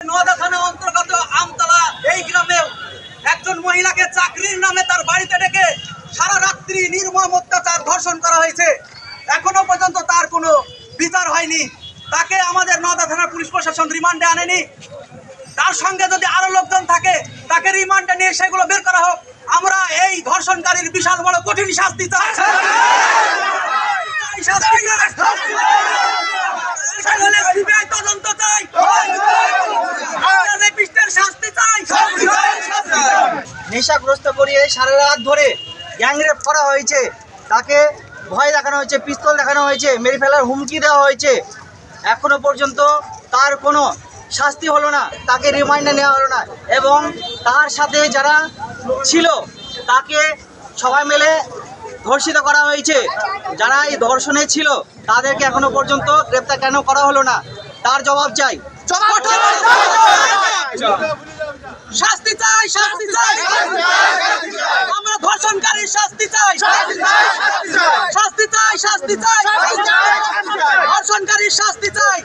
নোয়াদা থানা অন্তর্গত আমতলা এই গ্রামেও একজন মহিলাকে চাকরির নামে তার বাড়িতে ডেকে সারা রাত্রি নির্মম অত্যাচার ধর্ষণ করা হয়েছে। এখনো পর্যন্ত তার কোনো বিচার হয়নি। তাকে আমাদের নোয়াদা থানার পুলিশ প্রশাসন রিমান্ডে আনেনি। তার সঙ্গে যদি আরো লোকজন থাকে তাকে রিমান্ডে নিয়ে সেগুলো বের করা হোক। আমরা এই ধর্ষণকারীর বিশাল বড় কঠিন শাস্তি চাই। তদন্ত চাই, শাস্তি চাই। নেশাগ্রস্ত করিয়ে সারা রাত ধরে গ্যাংরেপ করা হয়েছে, তাকে ভয় দেখানো হয়েছে, পিস্তল দেখানো হয়েছে, মেরে ফেলার হুমকি দেওয়া হয়েছে। এখনো পর্যন্ত তার কোনো শাস্তি হলো না, তাকে রিমান্ডে নেওয়া হলো না। এবং তার সাথে যারা ছিল তাকে সবাই মিলে ধর্ষিত করা হয়েছে। যারা এই ধর্ষণে ছিল তাদেরকে এখনো পর্যন্ত গ্রেপ্তার কেন করা হলো না, তার জবাব চাই। শাস্তি চাই, শাস্তি চাই। আমরা ধর্ষণকারীর শাস্তি চাই, শাস্তি চাই, শাস্তি চাই। ধর্ষণকারীর শাস্তি চাই।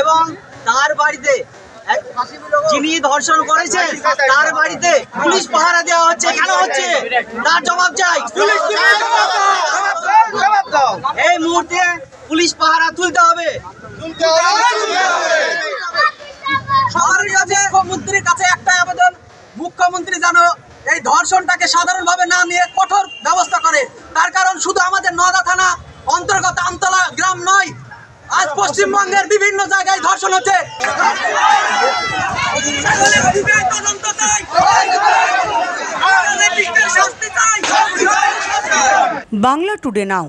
এবং তার বাড়িতে যিনি ধর্ষণ করেছেন তার বাড়িতে পুলিশ পাহারা দেওয়া হচ্ছে, কেন হচ্ছে তার জবাব চাই। এই মুহূর্তে পুলিশ পাহারা তুলতে হবে। সবারই কাছে মুখ্যমন্ত্রীর কাছে একটাই আবেদন, মুখ্যমন্ত্রী যেন এই ধর্ষণটাকে সাধারণভাবে না নিয়ে কঠোর ব্যবস্থা করে। তার কারণ শুধু আমাদের নোয়াদা থানা অন্তর্গত আমতলা গ্রাম নয়, আজ পশ্চিমবঙ্গের বিভিন্ন জায়গায় ধর্ষণ হচ্ছে। তদন্ত চাই, বাংলা টুডে নাও।